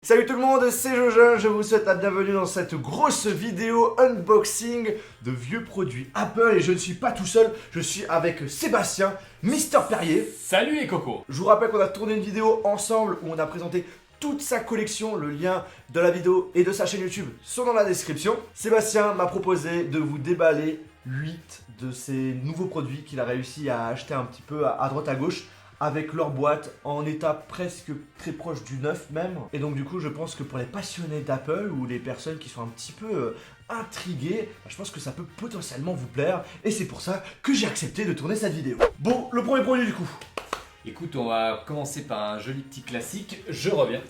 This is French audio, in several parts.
Salut tout le monde, c'est Jojin, je vous souhaite la bienvenue dans cette grosse vidéo unboxing de vieux produits Apple et je ne suis pas tout seul, je suis avec Sébastien, Mister Perrier. Salut les cocos. Je vous rappelle qu'on a tourné une vidéo ensemble où on a présenté toute sa collection, le lien de la vidéo et de sa chaîne YouTube sont dans la description. Sébastien m'a proposé de vous déballer 8 de ces nouveaux produits qu'il a réussi à acheter un petit peu à droite à gauche, avec leur boîte en état presque très proche du neuf même. Et donc du coup je pense que pour les passionnés d'Apple ou les personnes qui sont un petit peu intriguées, je pense que ça peut potentiellement vous plaire. Et c'est pour ça que j'ai accepté de tourner cette vidéo. Bon, le premier produit du coup. Écoute, on va commencer par un joli petit classique, je reviens.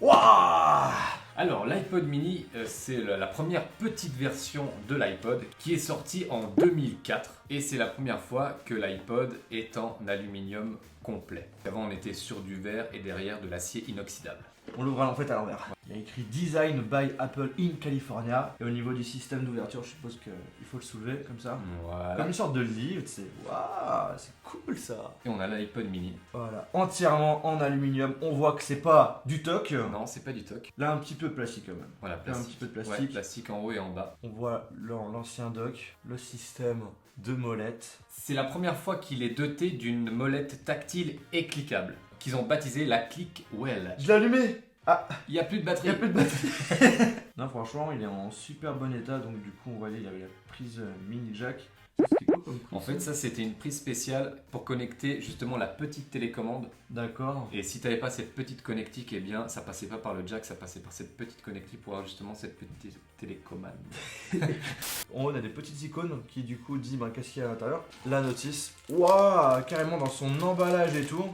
Waouh! Alors l'iPod mini, c'est la première petite version de l'iPod qui est sortie en 2004 et c'est la première fois que l'iPod est en aluminium complet. Avant on était sur du verre et derrière de l'acier inoxydable. On l'ouvre en fait à l'envers. Il y a écrit Design by Apple in California. Et au niveau du système d'ouverture, je suppose qu'il faut le soulever comme ça. Voilà. Comme une sorte de livre, tu sais. Waouh, c'est cool ça. Et on a l'iPod mini. Voilà, entièrement en aluminium. On voit que c'est pas du toc. Non, c'est pas du toc. Là, un petit peu de plastique quand même. Voilà, Là, un plastique. petit peu de plastique. Ouais, plastique en haut et en bas. On voit l'ancien dock, le système de molette. C'est la première fois qu'il est doté d'une molette tactile et cliquable, qu'ils ont baptisé la ClickWell. Je l'ai allumé. Ah, Il n'y a plus de il batterie. n'y a plus de batterie. Non, franchement, il est en super bon état. Donc, du coup, on va aller. Il y avait la prise mini jack. C'était cool comme coup. En fait, ça c'était une prise spéciale pour connecter justement la petite télécommande. D'accord. Et si tu n'avais pas cette petite connectique, eh bien ça passait pas par le jack, ça passait par cette petite connectique pour avoir justement cette petite télécommande. On a des petites icônes qui, du coup, disent ben, qu'est-ce qu'il y a à l'intérieur. La notice. Waouh, carrément dans son emballage et tout.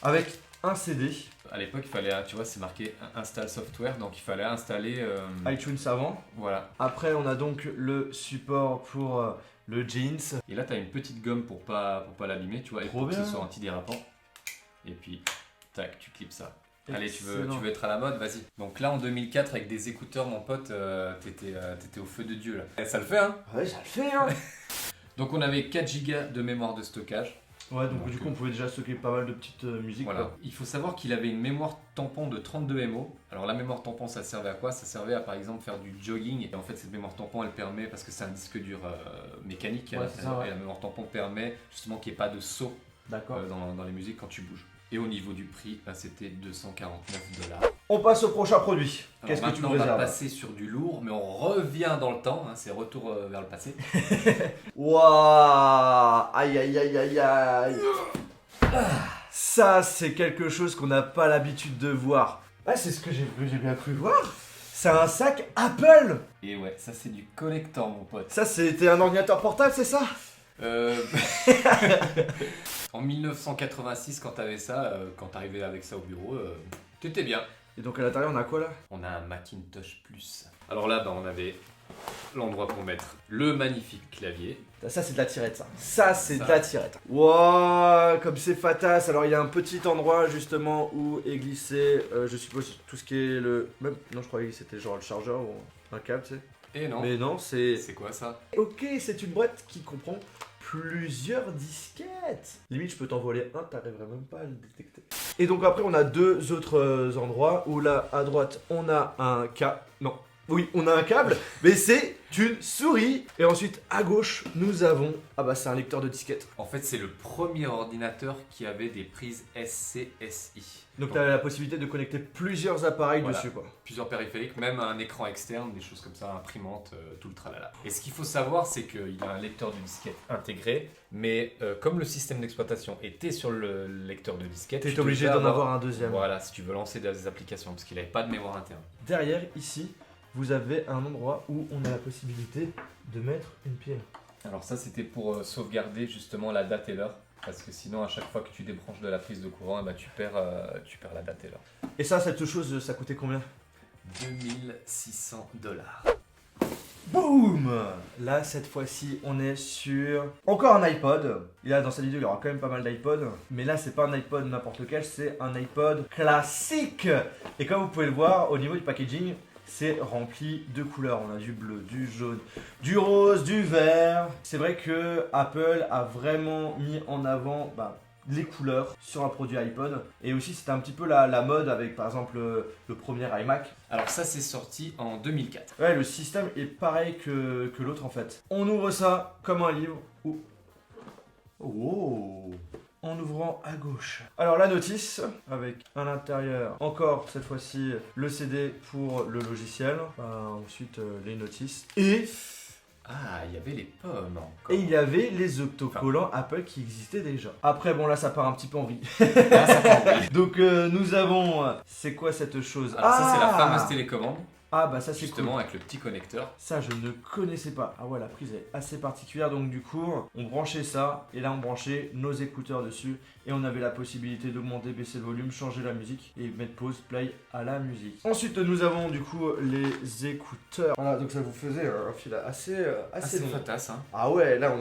Avec un CD. À l'époque, il fallait, tu vois, c'est marqué install software, donc il fallait installer. iTunes avant. Voilà. Après, on a donc le support pour le jeans. Et là, tu as une petite gomme pour pas l'abîmer, tu vois, et Trop pour que bien. ce soit antidérapant. Et puis, tac, tu clips ça. Allez, tu Excellent. veux être à la mode, vas-y. Donc là, en 2004, avec des écouteurs, mon pote, t'étais au feu de Dieu là. Et ça le fait, hein. Ouais, ça le fait, hein. Donc on avait 4 Go de mémoire de stockage. Ouais, donc du coup, on pouvait déjà stocker pas mal de petites musiques. Voilà. Quoi. Il faut savoir qu'il avait une mémoire tampon de 32 MO. Alors la mémoire tampon, ça servait à quoi? Ça servait à par exemple faire du jogging. Et en fait, cette mémoire tampon, elle permet, parce que c'est un disque dur mécanique, Ouais, c'est ça, ouais. et la mémoire tampon permet justement qu'il n'y ait pas de saut D'accord. dans les musiques quand tu bouges. Et au niveau du prix, là, c'était 249 $. On passe au prochain produit. Alors Qu'est-ce que tu nous maintenant, on va réserves? passer sur du lourd, mais on revient dans le temps. Hein, c'est retour vers le passé. Waouh. Aïe, aïe, aïe, aïe, aïe. Ça, c'est quelque chose qu'on n'a pas l'habitude de voir. Ah, c'est ce que j'ai bien cru voir. C'est un sac Apple. Et ouais, ça c'est du collector, mon pote. Ça, c'était un ordinateur portable, c'est ça? En 1986, quand t'avais ça, quand t'arrivais avec ça au bureau, t'étais bien. Et donc à l'intérieur, on a quoi là? On a un Macintosh Plus. Alors là, on avait l'endroit pour mettre le magnifique clavier. Ça, c'est de la tirette, ça. Ça, c'est Ça. de la tirette. Waouh, comme c'est fatas. Alors, il y a un petit endroit justement où est glissé, je suppose, tout ce qui est le. Même. Non, je croyais que c'était genre le chargeur ou un câble, tu sais. Et non, Mais non, c'est. c'est quoi ça? Ok, c'est une boîte qui comprend plusieurs disquettes. Limite, je peux t'en voler un, t'arriverais même pas à le détecter. Et donc, après, on a deux autres endroits où là, à droite, on a un câble. Non. Oui, on a un câble, mais c'est une souris. Et ensuite, à gauche, nous avons... Ah bah, c'est un lecteur de disquettes. En fait, c'est le premier ordinateur qui avait des prises SCSI. Donc, tu as la possibilité de connecter plusieurs appareils Voilà. dessus, quoi. Plusieurs périphériques, même un écran externe, des choses comme ça, imprimante, tout le tralala. Et ce qu'il faut savoir, c'est qu'il a un lecteur de disquette intégré, mais comme le système d'exploitation était sur le lecteur de disquette, T'es tu obligé devais d'en avoir un deuxième. Voilà, si tu veux lancer des applications, parce qu'il n'avait pas de mémoire interne. Derrière, ici, vous avez un endroit où on a la possibilité de mettre une pile. Alors ça, c'était pour sauvegarder justement la date et l'heure, parce que sinon, à chaque fois que tu débranches de la prise de courant, eh ben, tu perds la date et l'heure. Et ça, cette chose, ça coûtait combien? 2600 $. Boum! Là, cette fois-ci, on est sur encore un iPod. Et là, dans cette vidéo, il y aura quand même pas mal d'iPod. Mais là, c'est pas un iPod n'importe lequel, c'est un iPod classique. Et comme vous pouvez le voir, au niveau du packaging, c'est rempli de couleurs. On a du bleu, du jaune, du rose, du vert. C'est vrai que Apple a vraiment mis en avant les couleurs sur un produit iPod. Et aussi c'était un petit peu la mode avec par exemple le premier iMac. Alors ça c'est sorti en 2004. Ouais, le système est pareil que l'autre en fait. On ouvre ça comme un livre. Oh, en ouvrant à gauche. Alors la notice avec à l'intérieur encore cette fois-ci le CD pour le logiciel. Ensuite les notices et Ah, il y avait les pommes encore. il y avait les autocollants Apple qui existaient déjà. Après bon là ça part un petit peu en vrille. Ah, ça prend envie. Donc nous avons c'est quoi cette chose? Alors ça c'est la fameuse télécommande, Ah bah ça c'est justement cool. avec le petit connecteur. Ça je ne connaissais pas. Ah ouais la prise est assez particulière donc du coup on branchait ça et là on branchait nos écouteurs dessus et on avait la possibilité d'augmenter, baisser le volume, changer la musique et mettre pause, play à la musique. Ensuite nous avons du coup les écouteurs. Voilà donc ça vous faisait un fil assez C'est long. fatasse hein. Ah ouais là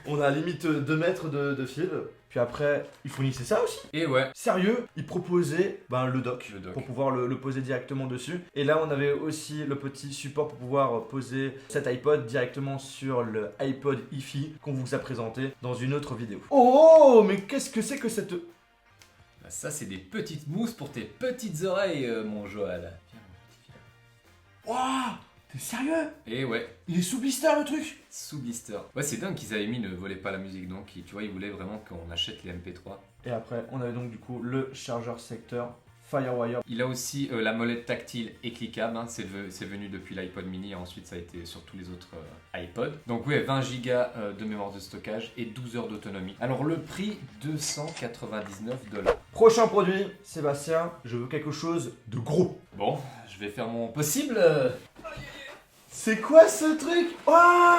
on a limite 2 mètres de fil. Puis après, ils fournissaient ça aussi. Et ouais, Sérieux, ils proposaient le dock, Le dock. pour pouvoir le poser directement dessus. Et là, on avait aussi le petit support pour pouvoir poser cet iPod directement sur le iPod hi-fi qu'on vous a présenté dans une autre vidéo. Oh, mais qu'est-ce que c'est que cette... bah, ça c'est des petites mousses pour tes petites oreilles mon Joël. Viens, mon petit filet. Waouh, t'es sérieux? Et ouais, Il est sous blister le truc? sous blister. Ouais c'est dingue qu'ils avaient mis ne volez pas la musique donc tu vois ils voulaient vraiment qu'on achète les MP3. Et après, on avait donc du coup le chargeur secteur Firewire. Il a aussi la molette tactile et cliquable, hein. C'est venu depuis l'iPod mini et ensuite ça a été sur tous les autres iPods. Donc oui, 20 Go de mémoire de stockage et 12 heures d'autonomie. Alors le prix, $299. Prochain produit, Sébastien, je veux quelque chose de gros. Bon, je vais faire mon possible. C'est quoi ce truc? Oh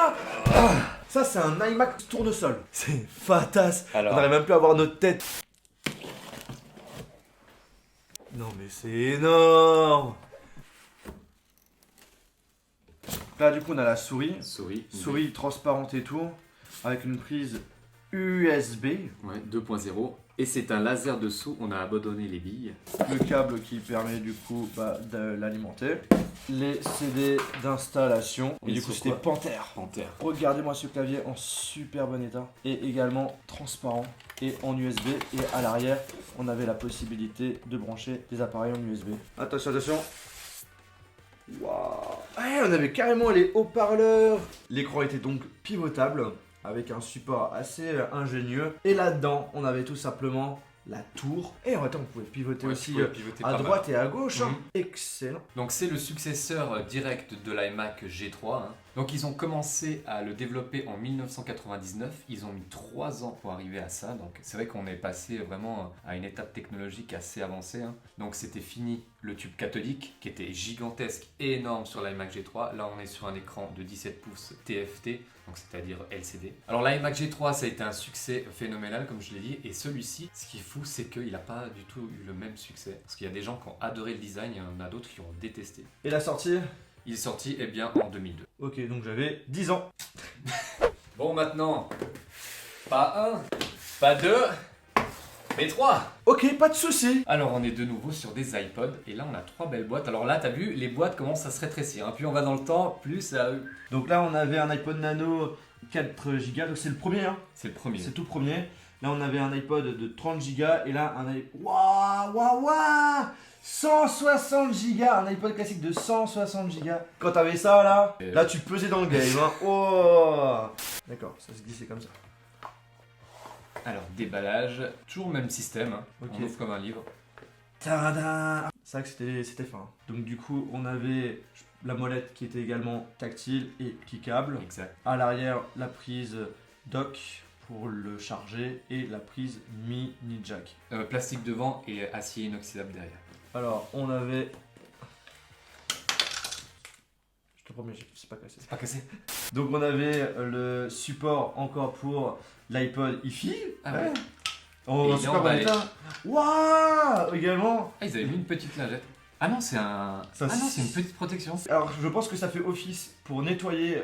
ça c'est un iMac tournesol. C'est fatasse. Alors. On n'arrive même plus à voir notre tête. Non mais c'est énorme. Là du coup on a la souris. Souris transparente et tout. Avec une prise USB. Ouais, 2.0. Et c'est un laser dessous, on a abandonné les billes. Le câble qui permet du coup de l'alimenter. Les CD d'installation. Et Et du coup sur c'était quoi? Panthère. Panthère. Regardez-moi ce clavier en super bon état et également transparent et en USB et à l'arrière on avait la possibilité de brancher des appareils en USB. Attention, attention. Waouh. Ouais, on avait carrément les haut-parleurs. L'écran était donc pivotable avec un support assez ingénieux et là-dedans on avait tout simplement la tour. Et attends, on pouvait pivoter Ouais, aussi tu pouvais pivoter à pas mal. droite et à gauche. Hein. Mhm. Excellent. Donc c'est le successeur direct de l'iMac G3. Hein. Donc ils ont commencé à le développer en 1999. Ils ont mis 3 ans pour arriver à ça. Donc c'est vrai qu'on est passé vraiment à une étape technologique assez avancée. Hein. Donc c'était fini le tube cathodique qui était gigantesque et énorme sur l'iMac G3. Là on est sur un écran de 17 pouces TFT. Donc c'est-à-dire LCD. Alors l'iMac G3 ça a été un succès phénoménal comme je l'ai dit et celui-ci, ce qui est fou c'est qu'il n'a pas du tout eu le même succès parce qu'il y a des gens qui ont adoré le design et il y en a d'autres qui ont détesté. Et la sortie? Il est sorti bien en 2002. Ok, donc j'avais 10 ans. Bon maintenant, pas 1, pas 2, mais 3. Ok, pas de soucis. Alors on est de nouveau sur des iPods et là on a 3 belles boîtes. Alors là t'as vu, les boîtes commencent à se rétrécir. Hein. Plus on va dans le temps, plus ça... Donc là, on avait un iPod Nano 4 Go, donc c'est le premier, hein. C'est le premier. C'est tout premier. Là, on avait un iPod de 30 Go et là, un iPod. Waouh 160 Go, un iPod classique de 160 Go. Quand t'avais ça là, là tu pesais dans le game. Hein. Oh d'accord, ça se glissait comme ça. Alors déballage, toujours le même système. Hein. Ok. On ouvre comme un livre. Tada. C'est vrai que c'était fin. Donc du coup, on avait la molette qui était également tactile et cliquable. Exact. À l'arrière, la prise dock pour le charger et la prise mini jack. Plastique devant et acier inoxydable derrière. Alors, on avait... Je te promets, c'est pas cassé. C'est pas cassé. Donc on avait le support encore pour l'iPod hi-fi. Ah ouais. En Et il est super bon emballé. état. Waouh également. Ah ils avaient mis une petite lingette. Ah non c'est un... Ça, Ah non c'est une petite protection. Alors je pense que ça fait office pour nettoyer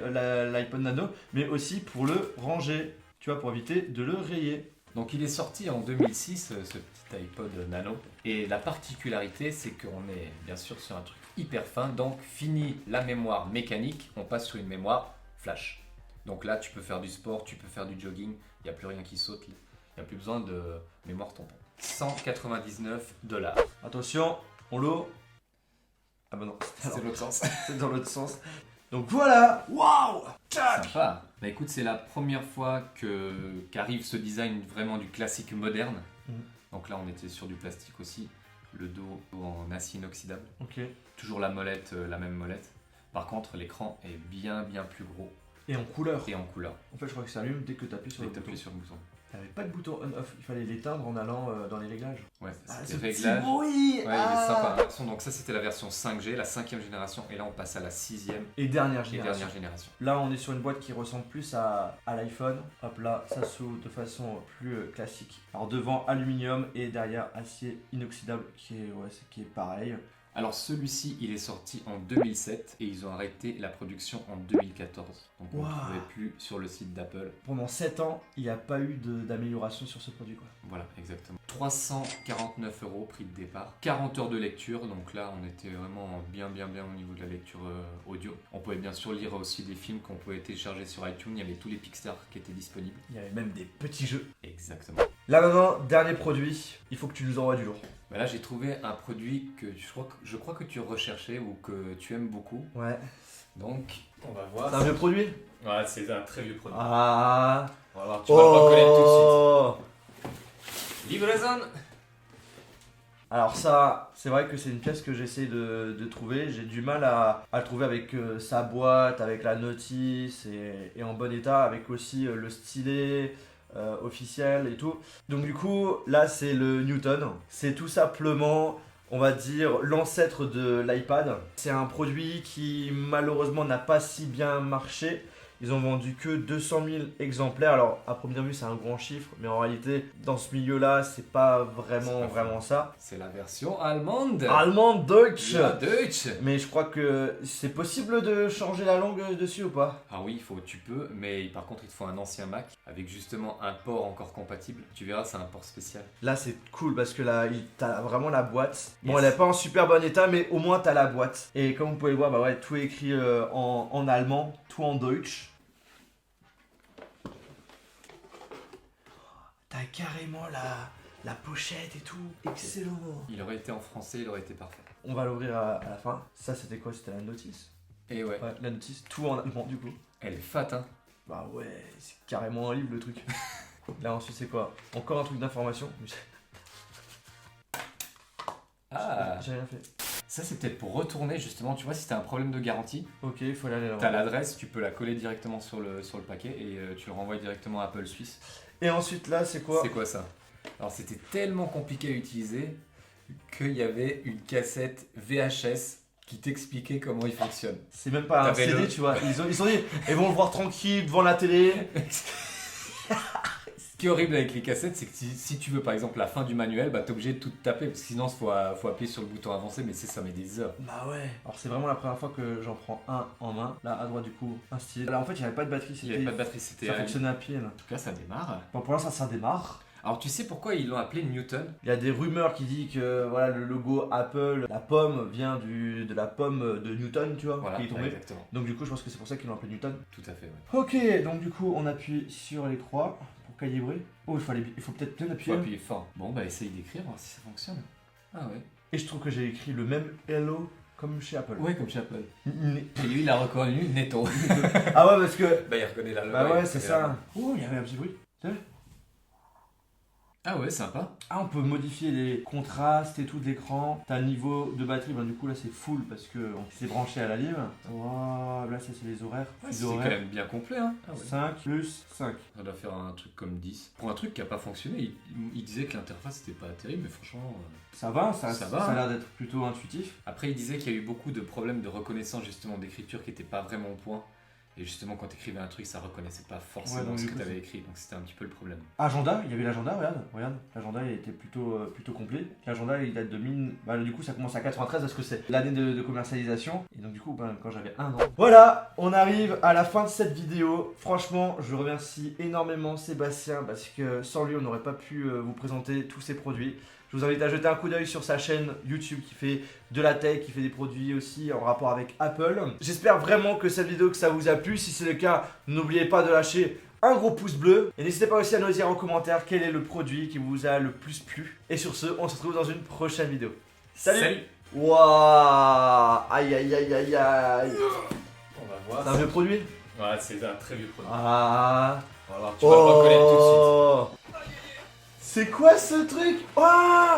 l'iPod Nano, mais aussi pour le ranger, tu vois, pour éviter de le rayer. Donc il est sorti en 2006 ce petit iPod Nano et la particularité c'est qu'on est bien sûr sur un truc hyper fin donc fini la mémoire mécanique, on passe sur une mémoire flash. Donc là tu peux faire du sport, tu peux faire du jogging, il n'y a plus rien qui saute, il n'y T'as plus besoin de mémoire tampon. 199 $. Attention, on l'eau. Ah bah non, C'est l'autre sens. c'est dans l'autre sens. Donc voilà, waouh, Sympa. Bah écoute, c'est la première fois qu'arrive ce design vraiment du classique moderne. Donc là, on était sur du plastique aussi. Le dos en acier inoxydable. Ok. Toujours la molette, la même molette. Par contre, l'écran est bien plus gros Et en couleur. et en couleur. En fait, je crois que ça allume dès que tu appuies sur Et le bouton. t'appuies sur le bouton. Il n'y avait pas de bouton on-off, il fallait l'éteindre en allant dans les réglages. Ouais, Ah, c'était ce petit réglage. bruit. Ouais, il est sympa. Donc ça, c'était la version 5G, la 5e génération. Et là, on passe à la 6e Et dernière et génération. dernière génération. Là, on est sur une boîte qui ressemble plus à l'iPhone. Hop là, ça s'ouvre de façon plus classique. Alors devant aluminium et derrière acier inoxydable qui est pareil. Alors celui-ci, il est sorti en 2007 et ils ont arrêté la production en 2014. Donc on ne Wow. le trouvait plus sur le site d'Apple. Pendant 7 ans, il n'y a pas eu d'amélioration sur ce produit, quoi. Voilà, exactement. 349 € prix de départ. 40 heures de lecture, donc là on était vraiment bien au niveau de la lecture audio. On pouvait bien sûr lire aussi des films qu'on pouvait télécharger sur iTunes. Il y avait tous les Pixar qui étaient disponibles. Il y avait même des petits jeux. Exactement. Là maintenant, dernier produit, il faut que tu nous envoies du lourd. Bah là j'ai trouvé un produit que je crois que tu recherchais ou que tu aimes beaucoup. Ouais. Donc on va voir. C'est un vieux produit. Ouais, c'est un très vieux produit. Ah. On va voir, tu vas le reconnaître tout de Oh. suite. Livraison. Alors ça, c'est vrai que c'est une pièce que j'essaie de trouver. J'ai du mal à le trouver avec sa boîte, avec la notice et en bon état, avec aussi le stylet officiel et tout. Donc du coup, là c'est le Newton. C'est tout simplement, on va dire, l'ancêtre de l'iPad. C'est un produit qui malheureusement n'a pas si bien marché. Ils ont vendu que 200 000 exemplaires. Alors, à première vue, c'est un grand chiffre, mais en réalité, dans ce milieu-là, c'est pas vraiment ça. C'est la version allemande. Allemand, Deutsch. Ja, Deutsch. Mais je crois que c'est possible de changer la langue dessus ou pas? Ah oui, tu peux, mais par contre, il te faut un ancien Mac avec justement un port encore compatible. Tu verras, c'est un port spécial. Là, c'est cool parce que là, t'as vraiment la boîte. Bon, Yes. elle est pas en super bon état, mais au moins t'as la boîte. Et comme vous pouvez le voir, bah ouais, tout est écrit en allemand, tout en Deutsch. T'as carrément la pochette et tout. Excellent. Il aurait été en français, il aurait été parfait. On va l'ouvrir à la fin. Ça, c'était quoi? C'était la notice. Et ouais, Ouais, la notice, tout en allemand du coup. elle est fat, hein. Bah ouais, c'est carrément un livre le truc. Là ensuite c'est quoi? Encore un truc d'information? Ah, J'ai rien fait. ça c'est peut-être pour retourner justement, tu vois, si t'as un problème de garantie, Ok, il faut aller là. t'as l'adresse, tu peux la coller directement sur le paquet et tu le renvoies directement à Apple Suisse. Et ensuite là c'est quoi? C'est quoi ça? Alors c'était tellement compliqué à utiliser qu'il y avait une cassette VHS qui t'expliquait comment il fonctionne. C'est même pas un T'avais CD, le- tu vois. Ils ont dit, ils vont le voir tranquille devant la télé. Ce qui est horrible avec les cassettes, c'est que si tu veux par exemple la fin du manuel, bah t'es obligé de tout taper parce que sinon faut appuyer sur le bouton avancer, mais ça met des heures. Bah ouais. Alors c'est vraiment la première fois que j'en prends un en main. Là à droite du coup, un stylet. Là en fait il n'y avait pas de batterie, Il n'y avait pas de batterie, c'était. ça En fonctionnait à pied là. tout cas, ça démarre. Bon pour l'instant ça démarre. Alors tu sais pourquoi ils l'ont appelé Newton? Il y a des rumeurs qui disent que voilà le logo Apple, la pomme vient de la pomme de Newton, tu vois, Voilà, qui est tombée. exactement. Donc du coup je pense que c'est pour ça qu'ils l'ont appelé Newton. Tout à fait, ouais. Ok, donc du coup on appuie sur les croix pour calibrer. Oh il faut peut-être bien Faut appuyer. appuyer fort. Bon, bah essaye d'écrire, voir si ça fonctionne. Ah ouais. Et je trouve que j'ai écrit le même hello comme chez Apple. Ouais, comme chez Apple. Né- Et lui, il a reconnu Netto. Ah ouais parce que... Bah, il reconnaît la Bah ouais c'est ça. Oh il y avait un petit bruit. Ah ouais, sympa. Ah on peut modifier les contrastes et tout de l'écran. T'as le niveau de batterie, ben du coup là c'est full parce que c'est branché à la lime. Waouh, là ça c'est les horaires. Ouais, Les c'est quand horaires. même bien complet, hein. Ah ouais. 5 plus 5. Ça doit faire un truc comme 10. Pour un truc qui a pas fonctionné, il disait que l'interface était pas terrible, mais franchement. Ça va, Ça ça va, a hein. l'air d'être plutôt intuitif. Après, il disait qu'il y a eu beaucoup de problèmes de reconnaissance justement d'écriture qui étaient pas vraiment au point. Et justement, quand tu écrivais un truc, ça reconnaissait pas Ouais, forcément donc ce du que coup, tu avais c'est- écrit. Donc c'était un petit peu le problème. Agenda, il y avait l'agenda, regarde. L'agenda il était plutôt complet. L'agenda il date de bah, du coup ça commence à 93 parce que c'est l'année de commercialisation. Et donc du coup ben, quand j'avais 1 an. Voilà, on arrive à la fin de cette vidéo. Franchement, je remercie énormément Sébastien parce que sans lui on n'aurait pas pu vous présenter tous ces produits. Je vous invite à jeter un coup d'œil sur sa chaîne YouTube qui fait de la tech, qui fait des produits aussi en rapport avec Apple. J'espère vraiment que cette vidéo que ça vous a plu. Si c'est le cas, n'oubliez pas de lâcher un gros pouce bleu. Et n'hésitez pas aussi à nous dire en commentaire quel est le produit qui vous a le plus plu. Et sur ce, on se retrouve dans une prochaine vidéo. Salut. Waouh. Aïe aïe aïe aïe aïe. On va voir. C'est un vieux produit? Ouais, c'est un très vieux produit. Ah. On va voir, tu vas le reconnaître tout de suite. C'est quoi ce truc? Oh.